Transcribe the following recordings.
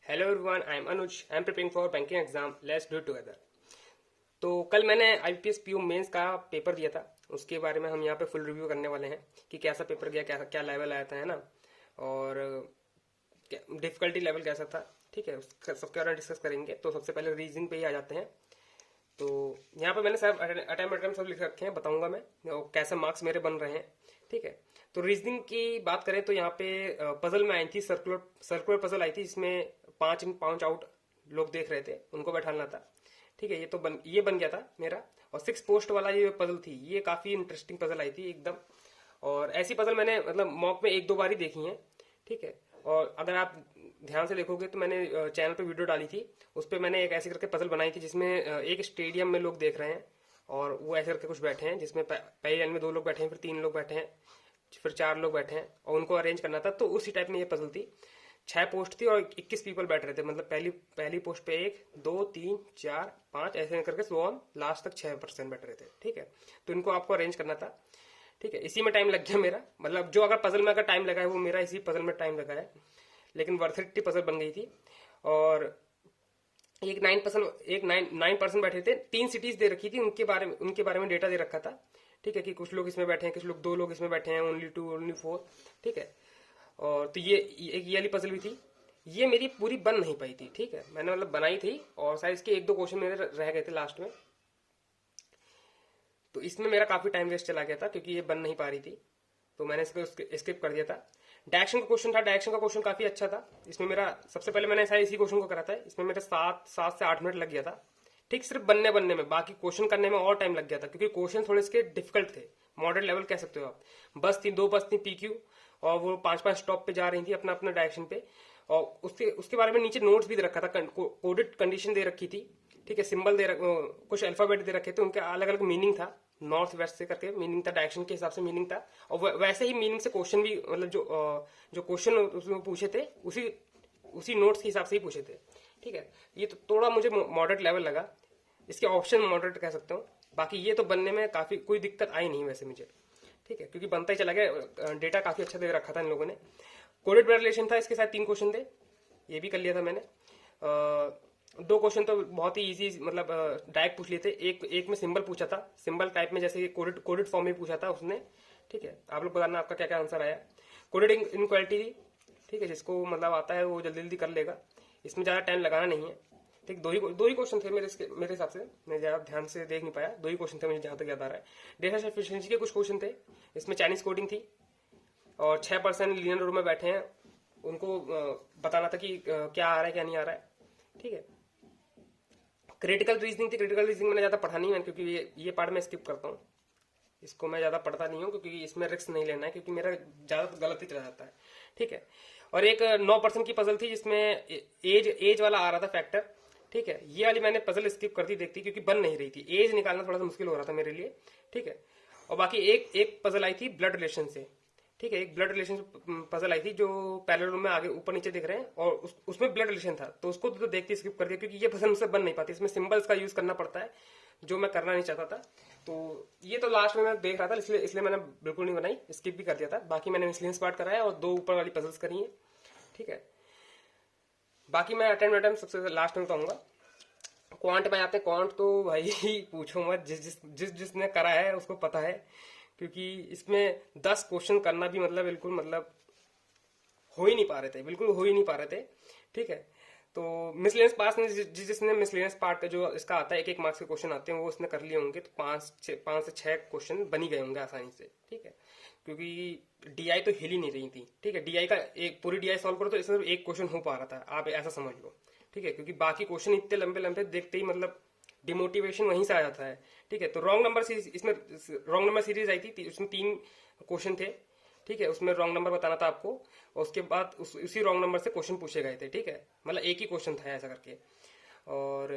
Hello everyone, I am Anuj. I am preparing for banking exam. Let's do it together. तो कल मैंने IPS PO mains का paper दिया था। उसके बारे में हम यहाँ पे फुल रिव्यू करने वाले हैं कि कैसा पेपर गया, क्या क्या लेवल आया था, है ना। और डिफिकल्टी लेवल कैसा था, ठीक है, सबके बारे में डिस्कस करेंगे। तो सबसे पहले रीजनिंग पे ही आ जाते हैं। तो यहाँ पे मैंने सब अटेम्प्ट सब लिख रखे हैं, बताऊंगा मैं और कैसे मार्क्स मेरे बन रहे हैं, ठीक है। तो रीजनिंग की बात करें तो यहाँ पे पजल में आई थी, सर्कुलर सर्कुलर पजल आई थी, जिसमें 5 इन 5 आउट लोग देख रहे थे, उनको बैठाना था, ठीक है। ये बन गया था मेरा। और 6 पोस्ट वाला ये पजल थी, ये काफी इंटरेस्टिंग पजल आई थी एकदम। और ऐसी पजल मैंने मतलब मॉक में 1-2 बार ही देखी है, ठीक है। और अगर आप ध्यान से देखोगे तो मैंने चैनल पे वीडियो डाली थी, उस पर मैंने एक ऐसे करके पजल बनाई थी जिसमें एक स्टेडियम में लोग देख रहे हैं और वो ऐसे करके कुछ बैठे हैं, जिसमें पहली लाइन में 2 लोग बैठे हैं, फिर 3 लोग बैठे हैं, फिर 4 लोग बैठे हैं और उनको अरेंज करना था। तो उसी टाइप में ये पजल थी। 6 पोस्ट थी और 21 पीपल बैठ रहे थे, मतलब पहली पहली पोस्ट पे 1, 2, 3, 4, 5 ऐसे करके सो ऑन लास्ट तक 6% बैठ रहे थे, ठीक है। तो इनको आपको अरेंज करना था, ठीक है। इसी में टाइम लग गया मेरा, मतलब जो अगर पजल में अगर टाइम लगा है वो मेरा इसी पजल में टाइम लगा है, लेकिन वर्थ पजल बन गई थी। और एक 9% बैठे थे। 3 सिटीज दे रखी थी, उनके बारे में डेटा दे रखा था, ठीक है, कि कुछ लोग इसमें बैठे हैं, कुछ लोग 2 लोग इसमें बैठे हैं, ओनली 2 ओनली 4, ठीक है। और तो ये वाली पजल भी थी। ये मेरी पूरी बन नहीं पाई थी, ठीक है। मैंने मतलब बनाई थी और शायद इसके 1-2 क्वेश्चन मेरे रह गए थे लास्ट में। तो इसमें मेरा काफी टाइम वेस्ट चला गया था क्योंकि ये बन नहीं पा रही थी, तो मैंने इसको स्किप कर दिया था। डायरेक्शन का क्वेश्चन था, डायरेक्शन का क्वेश्चन काफी अच्छा था। इसमें मेरा सबसे पहले मैंने शायद इसी क्वेश्चन को करा था, इसमें मेरे 7 से 8 मिनट लग गया था, ठीक, सिर्फ बनने बनने में। बाकी क्वेश्चन करने में और टाइम लग गया था क्योंकि क्वेश्चन थोड़े इसके डिफिकल्ट थे, मॉडर्न लेवल कह सकते हो आप। दो बस थी पीक्यू, और वो 5-5 स्टॉप पे जा रही थी अपना अपना डायरेक्शन पे। और उसके उसके बारे में नीचे नोट्स भी दे रखा था, कोडेड कंडीशन दे रखी थी, ठीक है। सिंबल कुछ अल्फाबेट दे रखे थे, उनके अलग अलग मीनिंग था, नॉर्थ वेस्ट से करके मीनिंग था, डायरेक्शन के हिसाब से मीनिंग था। और वैसे ही मीनिंग से क्वेश्चन भी, मतलब जो क्वेश्चन उसमें पूछे थे उसी उसी नोट्स के हिसाब से ही पूछे थे, ठीक है। ये तो थोड़ा मुझे मॉडरेट लेवल लगा, इसके ऑप्शन मॉडरेट कह सकता हूँ। बाकी ये तो बनने में काफी कोई दिक्कत आई नहीं वैसे मुझे, ठीक है, क्योंकि बनता ही चला गया, डेटा काफी अच्छा दे रखा था इन लोगों ने। कोडेड ब्लड रिलेशन था, इसके साथ 3 क्वेश्चन थे, ये भी कर लिया था मैंने। 2 क्वेश्चन तो बहुत ही इजी, मतलब डायरेक्ट पूछ लिए थे। एक में सिंबल पूछा था, सिंबल टाइप में, जैसे कोडेड कोडेड फॉर्म में पूछा था उसने, ठीक है। आप लोग बताना आपका क्या क्या आंसर आया। कोडेड इनक्वालिटी थी, ठीक है, जिसको मतलब आता है वो जल्दी जल्दी कर लेगा, इसमें ज़्यादा टाइम लगाना नहीं है, ठीक। दो ही क्वेश्चन थे मेरे हिसाब से, मैं ज़्यादा ध्यान से देख नहीं पाया। 2 ही क्वेश्चन थे मुझे जहाँ तक याद आ रहा है। डेटा एफिशिएंसी के कुछ क्वेश्चन थे, इसमें चाइनीज कोडिंग थी। और 6% लीनियर रूम में बैठे हैं, उनको बताना था कि क्या आ रहा है क्या नहीं आ रहा है, ठीक है। क्रिटिकल रीजनिंग थी, क्रिटिकल रीजनिंग मैंने ज़्यादा पढ़ा नहीं है क्योंकि ये पार्ट में स्किप करता हूँ, इसको मैं ज़्यादा पढ़ता नहीं हूँ क्योंकि इसमें रिस्क नहीं लेना है, क्योंकि मेरा ज़्यादा गलत ही चला जाता है, ठीक है। और एक 9% की पजल थी जिसमें एज वाला आ रहा था फैक्टर, ठीक है। ये वाली मैंने पजल स्किप कर दी देखती, क्योंकि बन नहीं रही थी, एज निकालना थोड़ा सा मुश्किल हो रहा था मेरे लिए, ठीक है। और बाकी एक एक पजल आई थी ब्लड रिलेशन से, ठीक है। एक ब्लड रिलेशन पजल आई थी जो पैरेलल में आगे ऊपर नीचे दिख रहे हैं, और उसमें ब्लड रिलेशन था, तो उसको तो देखते स्किप कर दिया क्योंकि ये पजल मुझसे बन नहीं पाती, इसमें सिंबल्स का यूज करना पड़ता है जो मैं करना नहीं चाहता था। तो ये तो लास्ट में मैं देख रहा था, इसलिए इसलिए मैंने बिल्कुल नहीं बनाई, स्किप भी कर दिया था। बाकी मैंने मिसलेनियस पार्ट कराया और 2 ऊपर वाली पजल्स करी है, ठीक है। बाकी मैं अटेम्प्ट सबसे लास्ट में बताऊंगा। क्वांट में आते हैं, क्वांट तो भाई पूछो मत, जिसने करा है उसको पता है, क्योंकि इसमें 10 क्वेश्चन करना भी मतलब बिल्कुल, मतलब हो ही नहीं पा रहे थे, बिल्कुल हो ही नहीं पा रहे थे, ठीक है। तो मिसलेनियस पार्ट में जिसने मिसलेनियस पार्ट का जो इसका आता है, 1-1 मार्क्स के क्वेश्चन आते हैं, वो उसने कर लिए होंगे, तो 5 से 6 क्वेश्चन बनी गए होंगे आसानी से, ठीक है। क्योंकि डीआई तो हिल ही नहीं रही थी, ठीक है। डीआई का एक पूरी डीआई सॉल्व करो तो इसमें सिर्फ 1 क्वेश्चन हो पा रहा था, आप ऐसा समझ लो, ठीक है। क्योंकि बाकी क्वेश्चन इतने लंबे लंबे देखते ही मतलब डिमोटिवेशन वहीं से आ जाता है, ठीक है। तो रॉन्ग नंबर सीरीज, इसमें रॉन्ग नंबर सीरीज आई थी, उसमें 3 क्वेश्चन थे, ठीक है। उसमें रॉन्ग नंबर बताना था आपको, और उसके बाद उसी रॉन्ग नंबर से क्वेश्चन पूछे गए थे, ठीक है। मतलब एक ही क्वेश्चन था ऐसा करके। और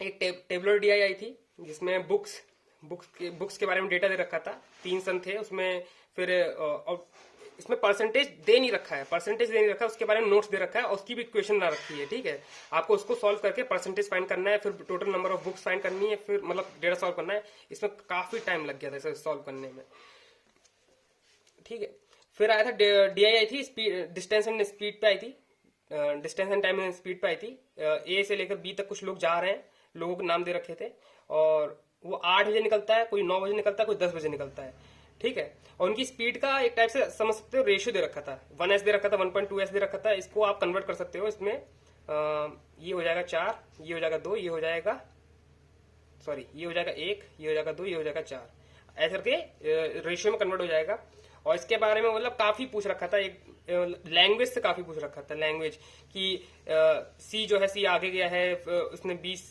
एक टेबलर डीआई आई थी जिसमें बुक्स के बारे में डेटा दे रखा था, 3 सन थे उसमें। फिर और इसमें परसेंटेज दे नहीं रखा है, उसके बारे में नोट्स दे रखा है, और उसकी भी इक्वेशन ना रखी है, ठीक है। आपको उसको सॉल्व करके परसेंटेज फाइंड करना है, फिर total number of books find करनी है, फिर मतलब डेटा सॉल्व करना है। इसमें काफी टाइम लग गया था इसे सॉल्व करने में, ठीक है। फिर आया था डीआई आई थी, स्पीड डिस्टेंस एंड स्पीड पे आई थी, distance and time and speed पे आई थी। ए से लेकर बी तक कुछ लोग जा रहे हैं, लोगों के नाम दे रखे थे, और वो 8 बजे निकलता है, कोई 9 बजे निकलता है, कोई 10 बजे निकलता है, ठीक है। और उनकी स्पीड का एक टाइप से समझ सकते हो रेशियो दे रखा था, 1s दे रखा था, 1.2s दे रखा था। इसको आप कन्वर्ट कर सकते हो इसमें, ये हो जाएगा 4, ये हो जाएगा 2, ये हो जाएगा, सॉरी, ये हो जाएगा 1, ये हो जाएगा 2, ये हो जाएगा 4, ऐसे करके रेशियो में कन्वर्ट हो जाएगा। और इसके बारे में मतलब काफी पूछ रखा था, एक लैंग्वेज से काफी पूछ रखा था, लैंग्वेज कि सी जो है सी आगे गया है, उसने 20,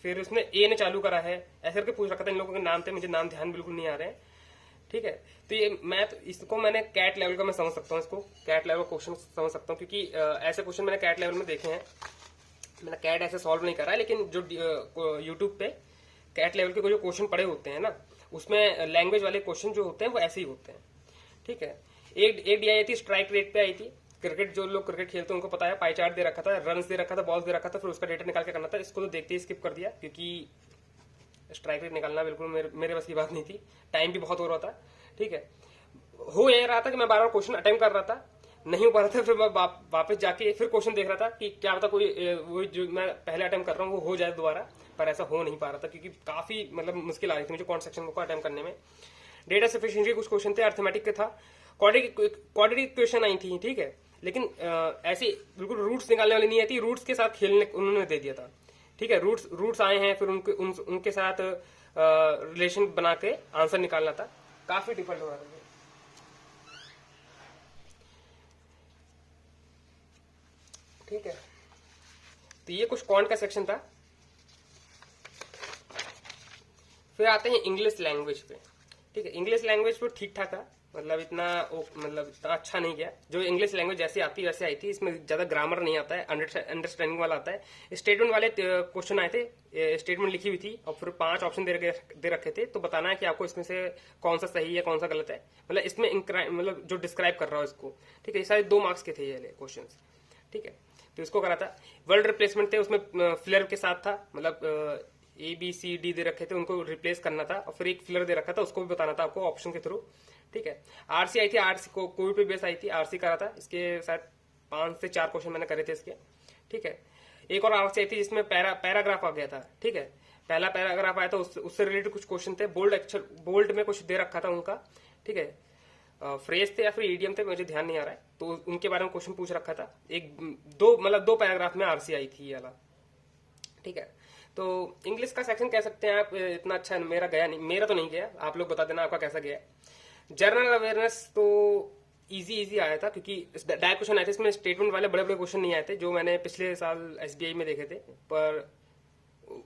फिर उसने ए ने चालू करा है, ऐसे करके पूछ रखा था। इन लोगों के नाम थे, मुझे नाम ध्यान बिल्कुल नहीं आ रहे हैं, ठीक है। तो ये मैं तो इसको मैंने कैट लेवल का मैं समझ सकता हूँ, इसको कैट लेवल क्वेश्चन समझ सकता हूँ, क्योंकि ऐसे क्वेश्चन मैंने कैट लेवल में देखे हैं। मैंने कैट ऐसे सॉल्व नहीं करा है, लेकिन जो यूट्यूब पे कैट लेवल के जो क्वेश्चन पड़े होते हैं ना, उसमें लैंग्वेज वाले क्वेश्चन जो होते हैं वो ऐसे ही होते हैं, ठीक है। एक डी आई थी, स्ट्राइक रेट पे आई थी। क्रिकेट, जो लोग क्रिकेट खेलते हैं उनको पता है, पाई चार्ट दे रखा था, रन दे रखा था, बॉल्स दे रखा था, फिर उसका डेटा निकाल के करना था। इसको तो देखते ही स्किप कर दिया, क्योंकि स्ट्राइक रेट निकालना बिल्कुल मेरे बस की बात नहीं थी, टाइम भी बहुत हो रहा था, ठीक है। हो यह रहा था कि मैं बार बार क्वेश्चन अटेम्प्ट कर रहा था, नहीं हो पा रहा था, फिर मैं वापस जाके फिर क्वेश्चन देख रहा था कि क्या पता कोई वो जो मैं पहले अटेम्प्ट कर रहा हूँ वो हो जाए दोबारा, पर ऐसा हो नहीं पा रहा था, क्योंकि काफी मतलब मुश्किल आ रही थी मुझे कौन सेक्शन को अटेम्प्ट करने में। डेटा सफिशिएंसी के कुछ क्वेश्चन थे, अर्थमेटिक के था, क्वाड्रेटिक क्वेश्चन आई थी, ठीक है। लेकिन ऐसे बिल्कुल रूट्स निकालने वाली नहीं आई थी, रूट्स के साथ खेलने उन्होंने दे दिया था, ठीक है। रूट्स आए हैं, फिर उनके साथ रिलेशन बना के आंसर निकालना था, काफी डिफिकल्ट हो रहा था, ठीक है। तो ये कुछ क्वांट का सेक्शन था। फिर आते हैं इंग्लिश लैंग्वेज पे, ठीक है। इंग्लिश लैंग्वेज पे ठीक ठाक था, मतलब इतना अच्छा नहीं गया। जो इंग्लिश लैंग्वेज जैसी आती वैसे आई थी, इसमें ज्यादा ग्रामर नहीं आता है, अंडरस्टैंडिंग वाला आता है। स्टेटमेंट वाले क्वेश्चन आए थे, स्टेटमेंट लिखी हुई थी और फिर 5 ऑप्शन दे रखे थे, तो बताना है कि आपको इसमें से कौन सा सही है कौन सा गलत है, मतलब इसमें मतलब जो डिस्क्राइब कर रहा हो इसको, ठीक है। ये सारे 2 मार्क्स के थे ये क्वेश्चन, ठीक है। तो इसको करा था। वर्ल्ड रिप्लेसमेंट थे, उसमें फिलर के साथ था, मतलब ABCD दे रखे थे, उनको रिप्लेस करना था, और फिर एक फिलर दे रखा था, उसको भी बताना था आपको ऑप्शन के थ्रू, ठीक है। आरसी आई थी, आरसी को कोविड पे बेस आई थी, आरसी करा था। इसके शायद 5 से 4 क्वेश्चन मैंने करे थे इसके, ठीक है। एक और आरसी आई थी जिसमें पैराग्राफ आ गया था, ठीक है। पहला पैराग्राफ आया था, उससे रिलेटेड कुछ क्वेश्चन थे, बोल्ड में कुछ दे रखा था उनका, ठीक है। फ्रेज थे या फिर ईडियम थे, मुझे ध्यान नहीं आ रहा है, तो उनके बारे में क्वेश्चन पूछ रखा था। दो पैराग्राफ में आरसी आई थी ये वाला, ठीक है। तो इंग्लिश का सेक्शन कह सकते हैं आप, इतना अच्छा मेरा गया नहीं, मेरा तो नहीं गया, आप लोग बता देना आपका कैसा गया। जनरल अवेयरनेस तो इजी आया था, क्योंकि डायरेक्ट क्वेश्चन आए थे इसमें, स्टेटमेंट वाले बड़े क्वेश्चन नहीं आए थे, जो मैंने पिछले साल SBI में देखे थे, पर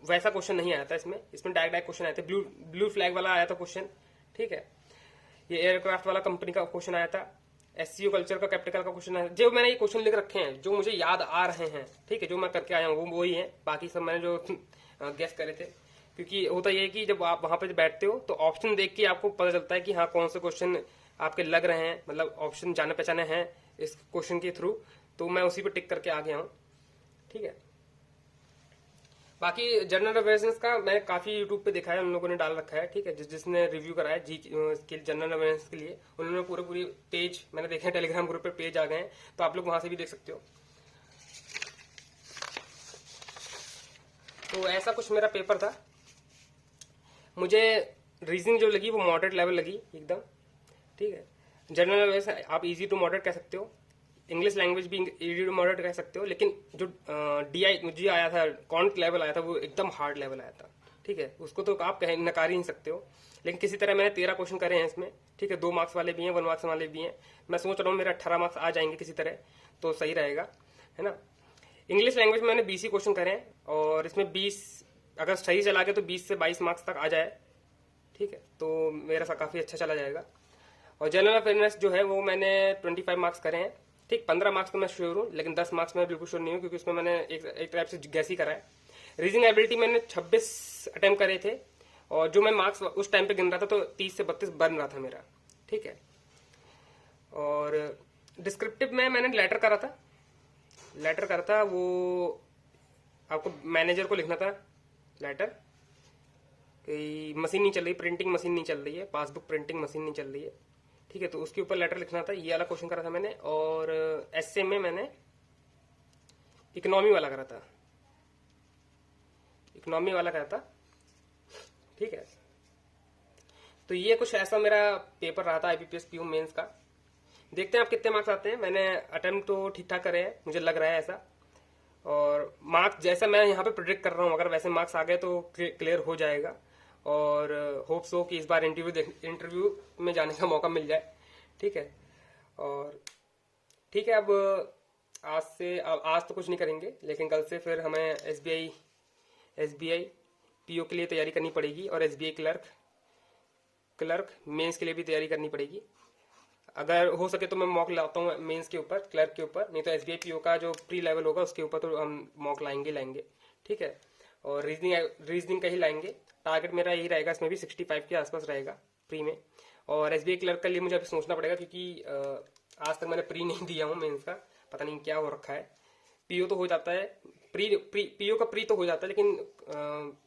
वैसा क्वेश्चन नहीं आया था इसमें डायरेक्ट क्वेश्चन आए थे। ब्लू फ्लैग वाला आया था क्वेश्चन, ठीक है। ये एयरक्राफ्ट वाला कंपनी का क्वेश्चन आया था। SCO कल्चर का कैपिटल का क्वेश्चन आया, जो मैंने ये क्वेश्चन लिख रखे हैं, जो मुझे याद आ रहे हैं, ठीक है, जो मैं करके आया हूँ वो वही है, बाकी सब मैंने जो गेस करे थे। क्योंकि होता ये है कि जब आप वहां पे बैठते हो तो ऑप्शन देख के आपको पता चलता है कि हाँ कौन से क्वेश्चन आपके लग रहे हैं, मतलब ऑप्शन जाने पहचाने हैं इस क्वेश्चन के थ्रू, तो मैं उसी पे टिक करके आ गया हूँ, ठीक है। बाकी जनरल अवेयरनेस का मैंने काफी यूट्यूब पे देखा है, उन लोगों ने डाल रखा है, ठीक है। जिसने रिव्यू कराया जी के जनरल अवेयरनेस के लिए, उन्होंने पूरे पेज मैंने देखे हैं, टेलीग्राम ग्रुप पे पेज आ गए हैं, तो आप लोग वहां से भी देख सकते हो। तो ऐसा कुछ मेरा पेपर था। मुझे रीजनिंग जो लगी वो मॉडरेट लेवल लगी एकदम, ठीक है। जनरल अवेयरनेस आप इजी टू मॉडरेट कह सकते हो, इंग्लिश लैंग्वेज भी इजी टू मॉडरेट कह सकते हो, लेकिन जो DI मुझे आया था, कॉन्ट लेवल आया था, वो एकदम हार्ड लेवल आया था, ठीक है। उसको तो आप नकार ही नहीं सकते हो, लेकिन किसी तरह मैंने 13 क्वेश्चन करे हैं इसमें, ठीक है। 2 मार्क्स वाले भी हैं, 1 मार्क्स वाले भी हैं। मैं सोच रहा हूँ मेरे 18 मार्क्स आ जाएंगे किसी तरह, तो सही रहेगा, है ना। इंग्लिश लैंग्वेज में मैंने 20 ही क्वेश्चन करे हैं, और इसमें 20 अगर सही चला गया तो 20 से 22 मार्क्स तक आ जाए, ठीक है, तो मेरा सा काफी अच्छा चला जाएगा। और जनरल अवेयरनेस जो है वो मैंने 25 मार्क्स करे हैं, ठीक। 15 मार्क्स तो मैं श्योर हूँ, लेकिन 10 मार्क्स में बिल्कुल श्योर नहीं हूँ, क्योंकि उसमें मैंने एक टाइप से गैस ही करा है। रीजनिंग एबिलिटी मैंने 26 अटेम्प्ट करे थे, और जो मैं मार्क्स उस टाइम पे गिन रहा था तो 30 से 32 बन रहा था मेरा, ठीक है। और डिस्क्रिप्टिव में मैंने लेटर करा था, वो आपको मैनेजर को लिखना था लेटर कि मशीन नहीं चल रही, प्रिंटिंग मशीन नहीं चल रही है, पासबुक प्रिंटिंग मशीन नहीं चल रही है, ठीक है। तो उसके ऊपर लेटर लिखना था, ये वाला क्वेश्चन करा था मैंने। और एसए में मैंने इकोनॉमी वाला करा था, इकोनॉमी वाला करा था। ठीक है, तो ये कुछ ऐसा मेरा पेपर रहा था आईबीपीएस पीओ मेंस का। देखते हैं आप कितने मार्क्स आते हैं। मैंने अटेम्प्ट तो ठीक ठाक करे हैं, मुझे लग रहा है ऐसा। और मार्क्स जैसा मैं यहाँ पे प्रिडिक्ट कर रहा हूँ, अगर वैसे मार्क्स आ गए तो क्लियर हो जाएगा। और होप सो कि इस बार इंटरव्यू में जाने का मौका मिल जाए। ठीक है, और ठीक है, अब आज तो कुछ नहीं करेंगे, लेकिन कल से फिर हमें एसबीआई पीओ के लिए तैयारी करनी पड़ेगी, और एसबीआई क्लर्क मेंस के लिए भी तैयारी करनी पड़ेगी। अगर हो सके तो मैं मॉक लाता हूँ मेंस के ऊपर, क्लर्क के ऊपर, नहीं तो एसबीआई पीओ का जो प्री लेवल होगा उसके ऊपर तो हम मॉक लाएंगे। ठीक है, और रीजनिंग का ही लाएंगे। टारगेट मेरा यही रहेगा, इसमें भी 65 के आसपास रहेगा प्री में। और एसबीआई क्लर्क के लिए मुझे अभी सोचना पड़ेगा, क्योंकि आज तक मैंने प्री नहीं दिया हूँ मेंस का, पता नहीं क्या हो रखा है। पीओ तो हो जाता है, पीओ का प्री तो हो जाता है, लेकिन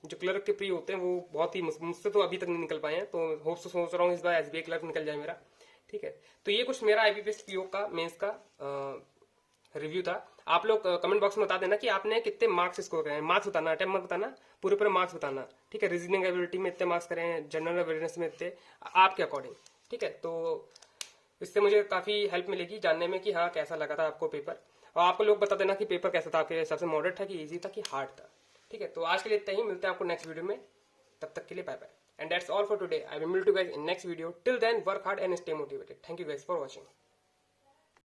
जो क्लर्क के प्री होते हैं वो बहुत ही मुझसे तो अभी तक नहीं निकल पाए हैं। तो होप से सोच रहा हूँ इस बार एसबीआई क्लर्क निकल जाए मेरा। ठीक है, तो ये कुछ मेरा आईबीपीएस पीओ का मेंस का रिव्यू था। आप लोग कमेंट बॉक्स में बता देना कि आपने कितने मार्क्स स्कोर करे हैं। मार्क्स बताना, अटेम्प्ट मत बताना, पूरे मार्क्स बताना। ठीक है, रीजनिंग एबिलिटी में इतने मार्क्स करे हैं, जनरल अवेयरनेस में इतने, आपके अकॉर्डिंग। ठीक है, तो इससे मुझे काफी हेल्प मिलेगी जानने में कि हाँ कैसा लगा था आपको पेपर। और आपको लोग बता देना कि पेपर कैसा था, आपके हिसाब से मॉडरेट था कि इजी था कि हार्ड था। ठीक है, तो आज के लिए इतना ही, मिलते हैं आपको नेक्स्ट वीडियो में। तब तक के लिए bye bye, and that's all for today. I will meet you guys in next video. Till then, work hard and stay motivated. Thank you guys for watching.